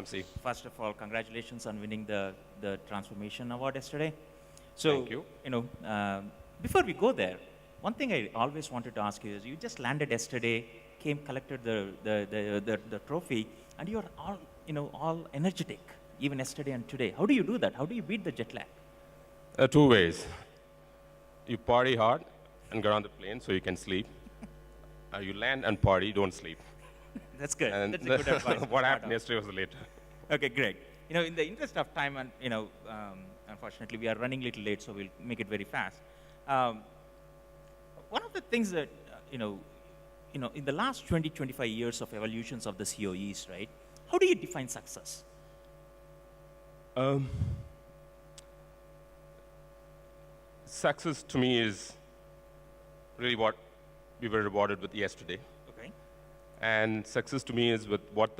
Vamsi. First of all, congratulations on winning the Transformation Award yesterday. So, Thank you. Before we go there, one thing I always wanted to ask you is, you just landed yesterday, came, collected the trophy, and you're all, all energetic, even yesterday and today. How do you do that? How do you beat the jet lag? Two ways. You party hard and get on the plane so you can sleep. You land and party, don't sleep. That's good. And That's a good advice. what happened yesterday was later. Okay, great. In the interest of time, and unfortunately we are running a little late, so we'll make it very fast. One of the things that in the last 20, 25 years of evolutions of the COEs, right? How do you define success? Success to me is really what we were rewarded with yesterday. Okay. And success to me is with what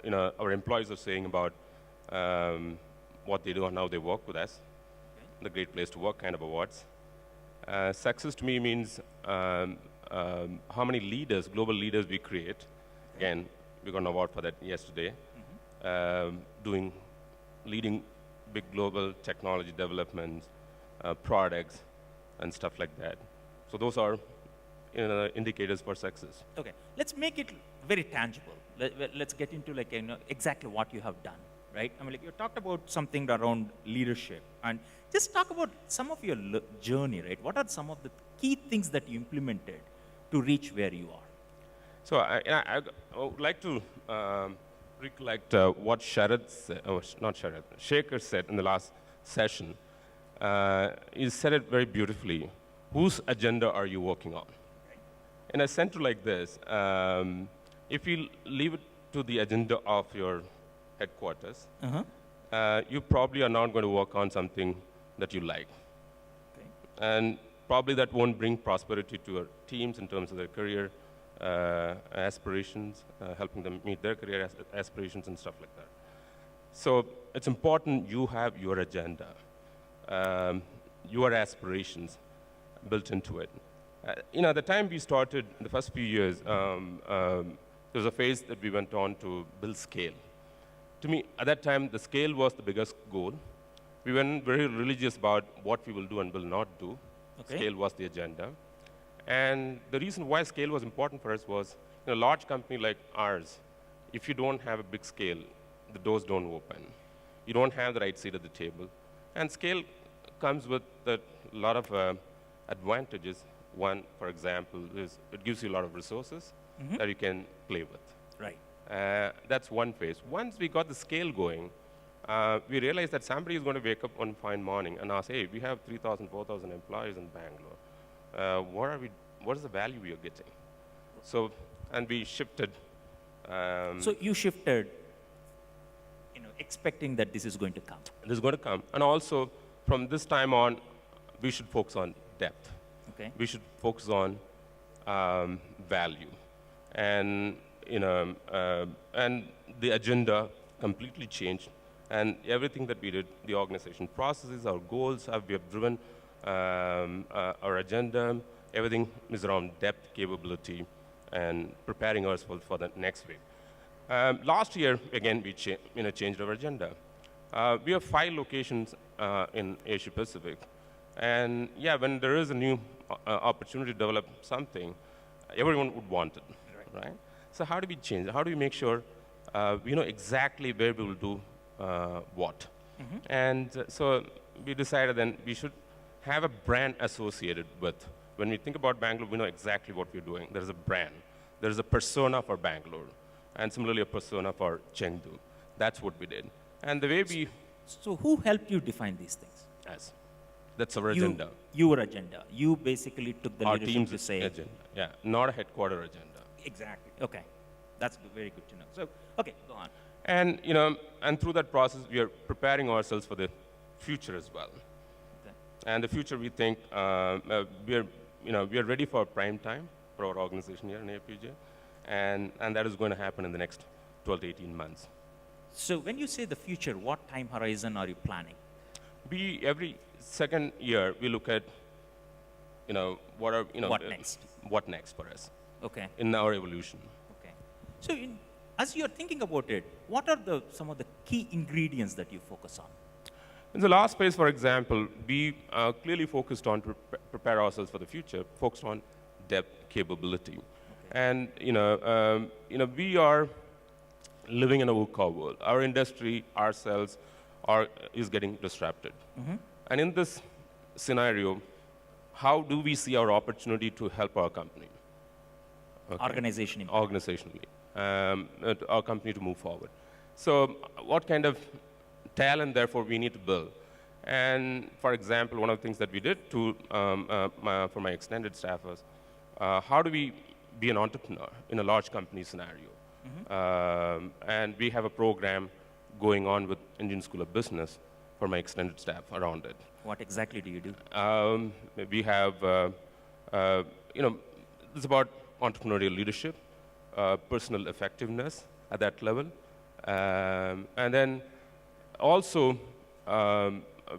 our employees are saying about what they do and how they work with us. Okay. The Great Place to Work kind of awards. Success to me means how many leaders, global leaders we create. Okay. Again, we got an award for that yesterday. Leading big global technology developments, products, and stuff like that. So those are indicators for success. Okay, let's make it very tangible. Let's get into exactly what you have done, right? I mean, you talked about something around leadership, and just talk about some of your journey, right? What are some of the key things that you implemented to reach where you are? So I would like to recollect what Sharad said, not Sharad, Shekhar said in the last session. He said it very beautifully. Whose agenda are you working on? In a center like this, if you leave it to the agenda of your headquarters, you probably are not going to work on something that you like. Okay. And probably that won't bring prosperity to your teams in terms of their career aspirations, helping them meet their career aspirations and stuff like that. So it's important you have your agenda, your aspirations built into it. At the time we started, in the first few years, there was a phase that we went on to build scale. To me, at that time, the scale was the biggest goal. We weren't very religious about what we will do and will not do. Okay. Scale was the agenda. And the reason why scale was important for us was, in a large company like ours, if you don't have a big scale, the doors don't open. You don't have the right seat at the table. And scale comes with a lot of advantages. One, for example, is it gives you a lot of resources that you can play with. Right. That's one phase. Once we got the scale going, we realized that somebody is going to wake up one fine morning and ask, hey, we have 3,000, 4,000 employees in Bangalore. What is the value we are getting? So, and we shifted. So you shifted, expecting that this is going to come. This is going to come. And also, from this time on, we should focus on depth. Okay. We should focus on value. And, and the agenda completely changed. And everything that we did, the organization processes, our goals, we have driven our agenda. Everything is around depth, capability, and preparing ourselves for the next week. Last year, again, we changed our agenda. We have 5 locations in Asia Pacific. And yeah, when there is a new opportunity to develop something, everyone would want it, right? So how do we change? How do we make sure we know exactly where we will do what? And so we decided then we should have a brand associated with. When we think about Bangalore, we know exactly what we're doing. There's a brand. There's a persona for Bangalore. And similarly, a persona for Chengdu. That's what we did. And the way we... So who helped you define these things? Yes. That's our agenda. Your agenda. You basically took the Our leadership team's to say... agenda. Yeah, not a headquarter agenda. Exactly. Okay. That's very good to know. So, okay, go on. And, and through that process, we are preparing ourselves for the future as well. Okay. And the future, we think, we are ready for prime time for our organization here in APJ. And that is going to happen in the next 12 to 18 months. So when you say the future, what time horizon are you planning? Every second year, we look at, what are, what next? What next for us. Okay. In our evolution. Okay. So as you're thinking about it, what are some of the key ingredients that you focus on? In the last phase, for example, we clearly focused on to prepare ourselves for the future, focused on depth capability. Okay. And we are living in a VUCA world. Our industry, ourselves, is getting disrupted. Mm-hmm. And in this scenario, how do we see our opportunity to help our company? Okay. Organizationally, our company to move forward. So what kind of talent, therefore, we need to build? And for example, one of the things that we did for my extended staff was, how do we be an entrepreneur in a large company scenario? Mm-hmm. And we have a program going on with Indian School of Business for my extended staff around it. What exactly do you do? We have, it's about entrepreneurial leadership, personal effectiveness at that level, and then also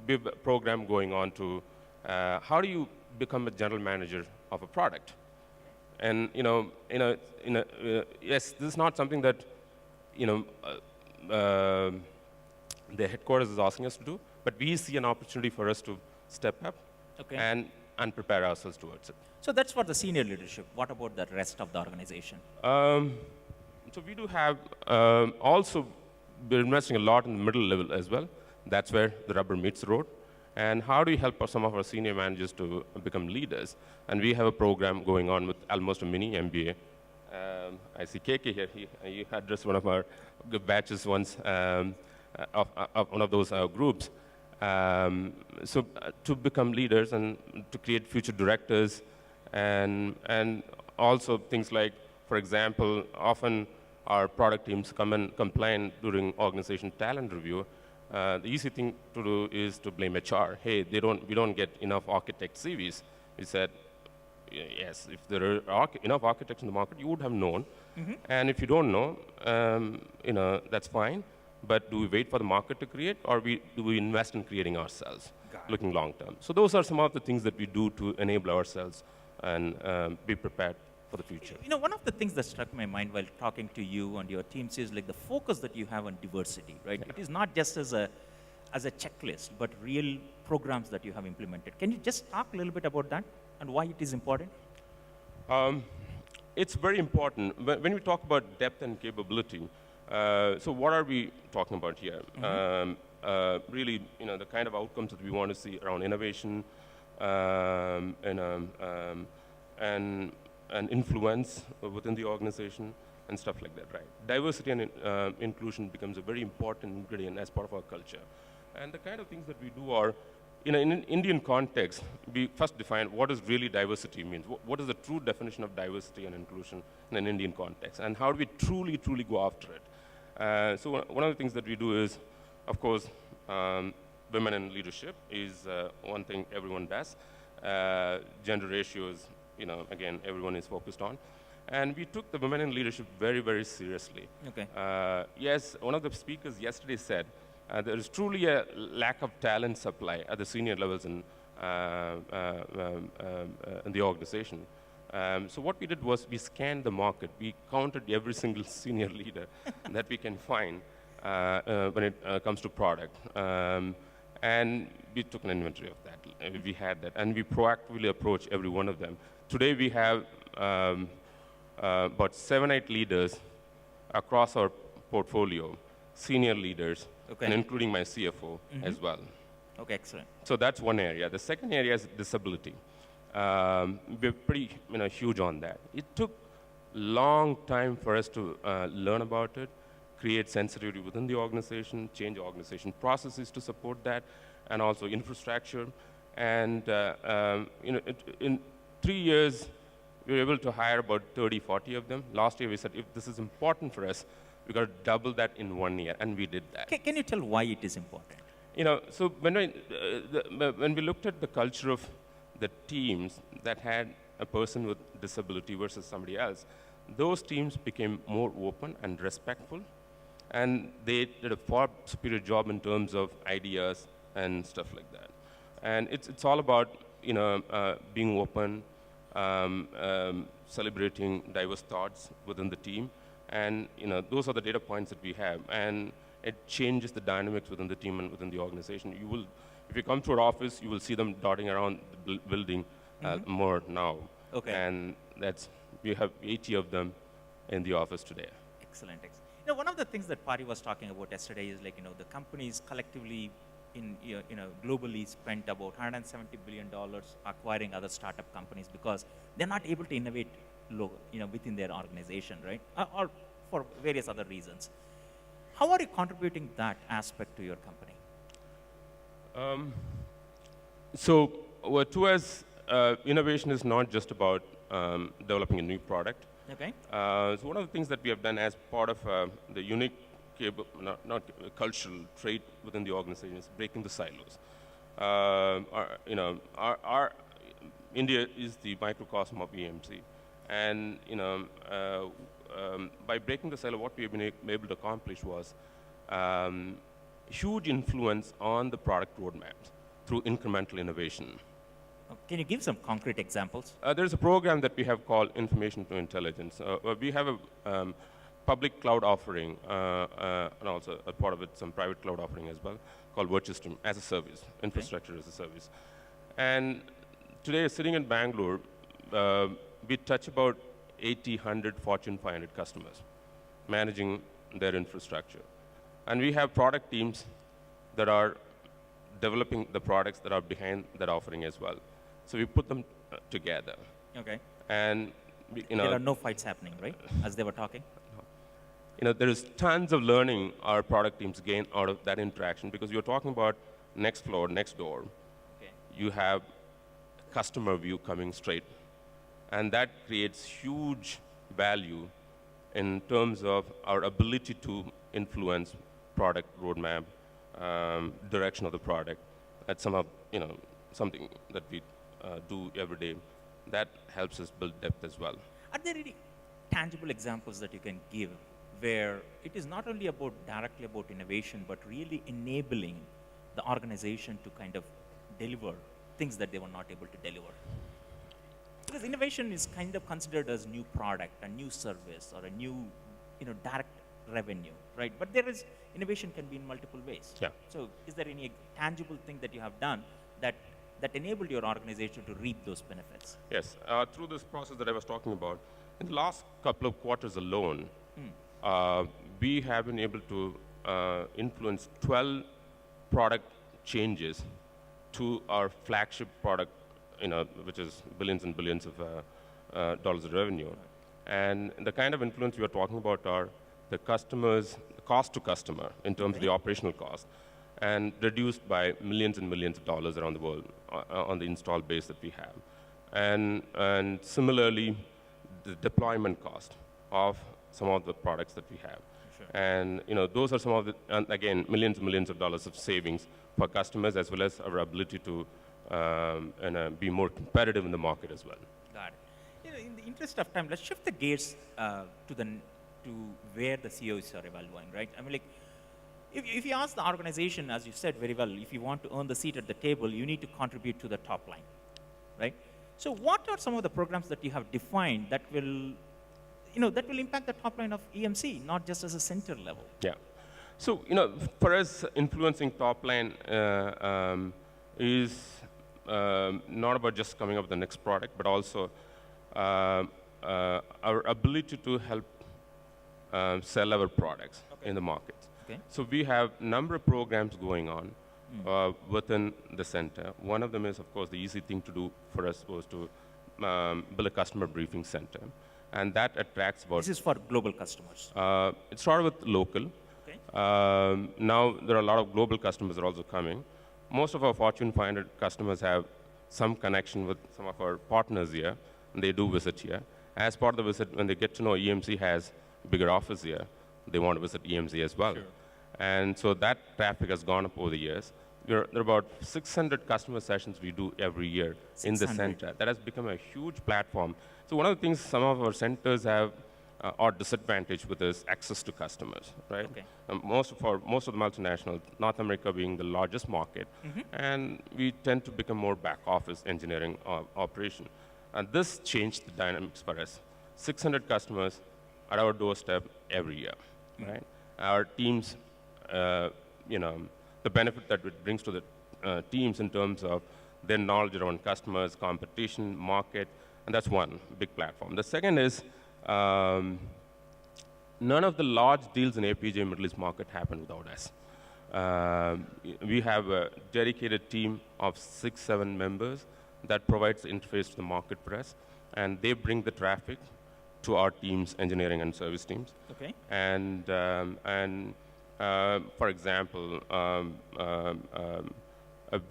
we have a program going on to how do you become a general manager of a product? And yes, this is not something that the headquarters is asking us to do, but we see an opportunity for us to step up and prepare ourselves towards it. So that's for the senior leadership. What about the rest of the organization? So we do have also, we're investing a lot in the middle level as well. That's where the rubber meets the road. And how do we help some of our senior managers to become leaders? And we have a program going on with almost a mini MBA. I see KK here. He addressed one of our batches once of one of those groups. So to become leaders and to create future directors, and also things like, for example, often our product teams come and complain during organization talent review. The easy thing to do is to blame HR. Hey, we don't get enough architect CVs. We said, yes, if there are enough architects in the market, you would have known. Mm-hmm. And if you don't know, that's fine. But do we wait for the market to create, or do we invest in creating ourselves, looking long term? So those are some of the things that we do to enable ourselves and be prepared for the future. One of the things that struck my mind while talking to you and your teams is like the focus that you have on diversity, right? Yeah. It is not just as a checklist, but real programs that you have implemented. Can you just talk a little bit about that and why it is important? It's very important. When we talk about depth and capability, so what are we talking about here? Mm-hmm. Really, the kind of outcomes that we want to see around innovation and influence within the organization and stuff like that, right? Diversity and inclusion becomes a very important ingredient as part of our culture. And the kind of things that we do are, in an Indian context, we first define what does really diversity means. What is the true definition of diversity and inclusion in an Indian context? And how do we truly, truly go after it? So one of the things that we do is, of course, women in leadership is one thing everyone does. Gender ratios, again, everyone is focused on. And we took the women in leadership very, very seriously. Okay. Yes, one of the speakers yesterday said there is truly a lack of talent supply at the senior levels in the organization. So what we did was we scanned the market. We counted every single senior leader that we can find when it comes to product. And we took an inventory of that. We had that. And we proactively approached every one of them. Today we have about 7-8 leaders across our portfolio, senior leaders, and including my CFO as well. Okay, excellent. So that's one area. The second area is disability. We're pretty huge on that. It took a long time for us to learn about it, create sensitivity within the organization, change organization processes to support that, and also infrastructure. And in 3 years, we were able to hire about 30, 40 of them. Last year, we said, if this is important for us, we got to double that in 1 year, and we did that. Can you tell why it is important? So when we looked at the culture of the teams that had a person with disability versus somebody else, those teams became more open and respectful, and they did a far superior job in terms of ideas and stuff like that. And it's all about being open, celebrating diverse thoughts within the team, And those are the data points that we have, and it changes the dynamics within the team and within the organization. If you come to our office, you will see them darting around the building more now. Okay. And we have 80 of them in the office today. Excellent. One of the things that Pari was talking about yesterday is like, the companies collectively globally spent about $170 billion acquiring other startup companies because they're not able to innovate within their organization, right? Or for various other reasons. How are you contributing that aspect to your company? So what as innovation is not just about developing a new product. Okay. So one of the things that we have done as part of the unique cultural trait within the organization is breaking the silos. Our India is the microcosm of EMC, and by breaking the silo, what we have been able to accomplish was huge influence on the product roadmaps through incremental innovation. Can you give some concrete examples? There's a program that we have called Information to Intelligence. We have a public cloud offering, and also a part of it, some private cloud offering as well, called Virtusystem as a service, infrastructure as a service. And today, sitting in Bangalore, we touch about 100 Fortune 500 customers, managing their infrastructure. And we have product teams that are developing the products that are behind that offering as well. So we put them together. Okay. And there are no fights happening, right? As they were talking. There is tons of learning our product teams gain out of that interaction, because you're talking about next floor, next door. Okay. You have customer view coming straight, and that creates huge value in terms of our ability to influence product roadmap, direction of the product. That's something that we do every day. That helps us build depth as well. Are there any tangible examples that you can give where it is not only directly about innovation, but really enabling the organization to kind of deliver things that they were not able to deliver? Because innovation is kind of considered as new product, a new service, or a new, direct revenue, right? But innovation can be in multiple ways. Yeah. So is there any tangible thing that you have done that enabled your organization to reap those benefits? Yes. Through this process that I was talking about, in the last couple of quarters alone, we have been able to influence 12 product changes to our flagship product, which is billions and billions of dollars of revenue. And the kind of influence we are talking about are the cost to customer in terms of the operational cost, and reduced by millions and millions of dollars around the world on the install base that we have. And similarly, the deployment cost of some of the products that we have. Sure. And those are some of the, and again, millions and millions of dollars of savings for customers, as well as our ability to be more competitive in the market as well. Got it. In the interest of time, let's shift the gears to where the CEOs are evaluating, right? I mean, like, if you ask the organization, as you said very well, if you want to earn the seat at the table, you need to contribute to the top line, right? So what are some of the programs that you have defined that will impact the top line of EMC, not just as a center level? Yeah. So, for us, influencing top line is not about just coming up with the next product, but also our ability to help sell our products in the markets. Okay. So we have a number of programs going on within the center. One of them is, of course, the easy thing to do for us was to build a customer briefing center. And that attracts about... This is for global customers. It started with local. Okay. Now there are a lot of global customers that are also coming. Most of our Fortune 500 customers have some connection with some of our partners here, and they do visit here. As part of the visit, when they get to know EMC has a bigger office here, they want to visit EMC as well. Sure. And so that traffic has gone up over the years. There are about 600 customer sessions we do every year in the center. That has become a huge platform. So one of the things some of our centers have or disadvantage with is access to customers, right? Okay. Most of the multinationals, North America being the largest market, and we tend to become more back office engineering operation. And this changed the dynamics for us. 600 customers, at our doorstep every year, right? Our teams, the benefit that it brings to the teams in terms of their knowledge around customers, competition, market, and that's one big platform. The second is none of the large deals in APJ Middle East market happen without us. We have a dedicated team of 6, 7 members that provides the interface to the market for us, and they bring the traffic to our teams, engineering and service teams. Okay. And for example,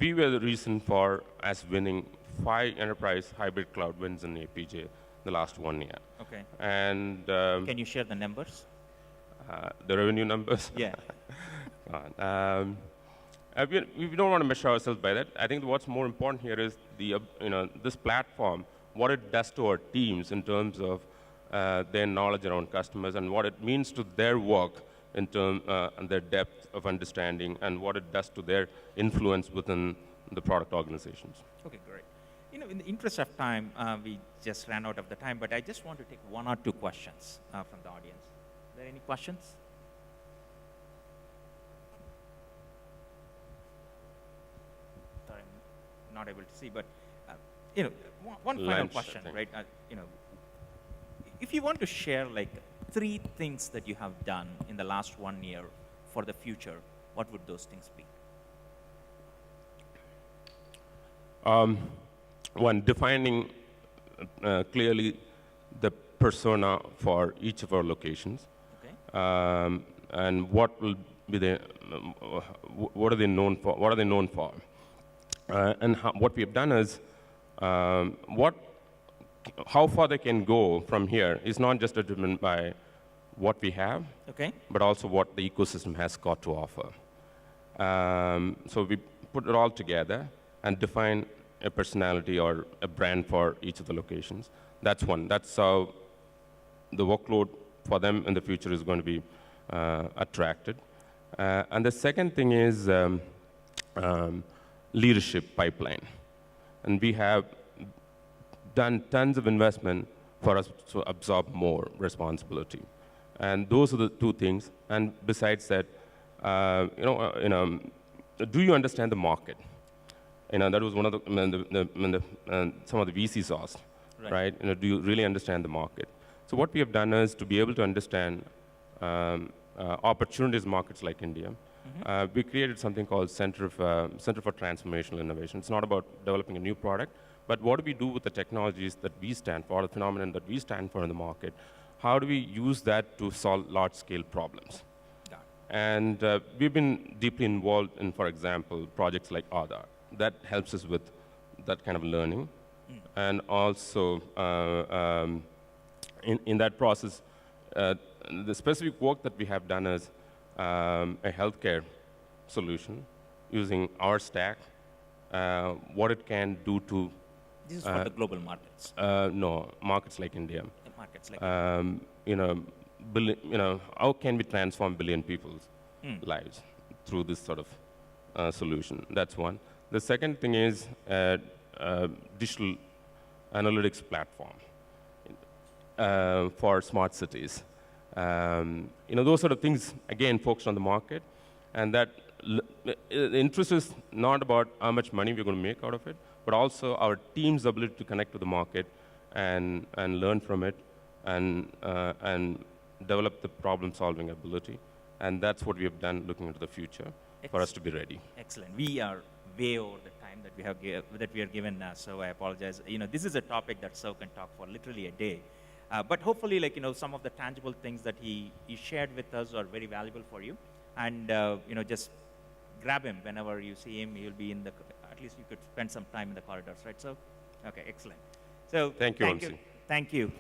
we were the reason for us winning 5 enterprise hybrid cloud wins in APJ the last 1 year. Okay. And Can you share the numbers? the revenue numbers? Yeah. We don't want to measure ourselves by that. I think what's more important here is this platform, what it does to our teams in terms of their knowledge around customers and what it means to their work in terms and their depth of understanding and what it does to their influence within the product organizations. Okay, great. In the interest of time, we just ran out of the time, but I just want to take 1 or 2 questions from the audience. Are there any questions? Sorry, I'm not able to see, but one final Lunch, question, I think. right? If you want to share like 3 things that you have done in the last 1 year for the future, what would those things be? One, defining clearly the persona for each of our locations. Okay. And what will be what are they known for? What are they known for? And what we have done is how far they can go from here is not just determined by what we have, Okay. but also what the ecosystem has got to offer. So we put it all together and define a personality or a brand for each of the locations. That's one. That's how the workload for them in the future is going to be attracted. And the second thing is leadership pipeline. And we have done tons of investment for us to absorb more responsibility. And those are the 2 things. And besides that, do you understand the market? That was one of some of the VCs asked, right? Do you really understand the market? So what we have done is to be able to understand opportunities markets like India. We created something called Center for Transformational Innovation. It's not about developing a new product, but what do we do with the technologies that we stand for, the phenomenon that we stand for in the market? How do we use that to solve large-scale problems? Got it. And we've been deeply involved in, for example, projects like Aadhaar. That helps us with that kind of learning. And also, in that process, the specific work that we have done is a healthcare solution using our stack, what it can do to... This is for the global markets. No, markets like India. Markets like how can we transform billion people's lives through this sort of solution? That's one. The second thing is digital analytics platform for smart cities. Those sort of things, again, focused on the market. And that the interest is not about how much money we're going to make out of it, but also our team's ability to connect to the market and learn from it and develop the problem-solving ability. And that's what we have done looking into the future for us to be ready. Excellent. We are way over the time that we are given, so I apologize. This is a topic that Sav can talk for literally a day. But hopefully, some of the tangible things that he shared with us are very valuable for you. And, just grab him whenever you see him. He'll be at least you could spend some time in the corridors, right? So, okay, excellent. So, thank you, Vamsi. Thank you.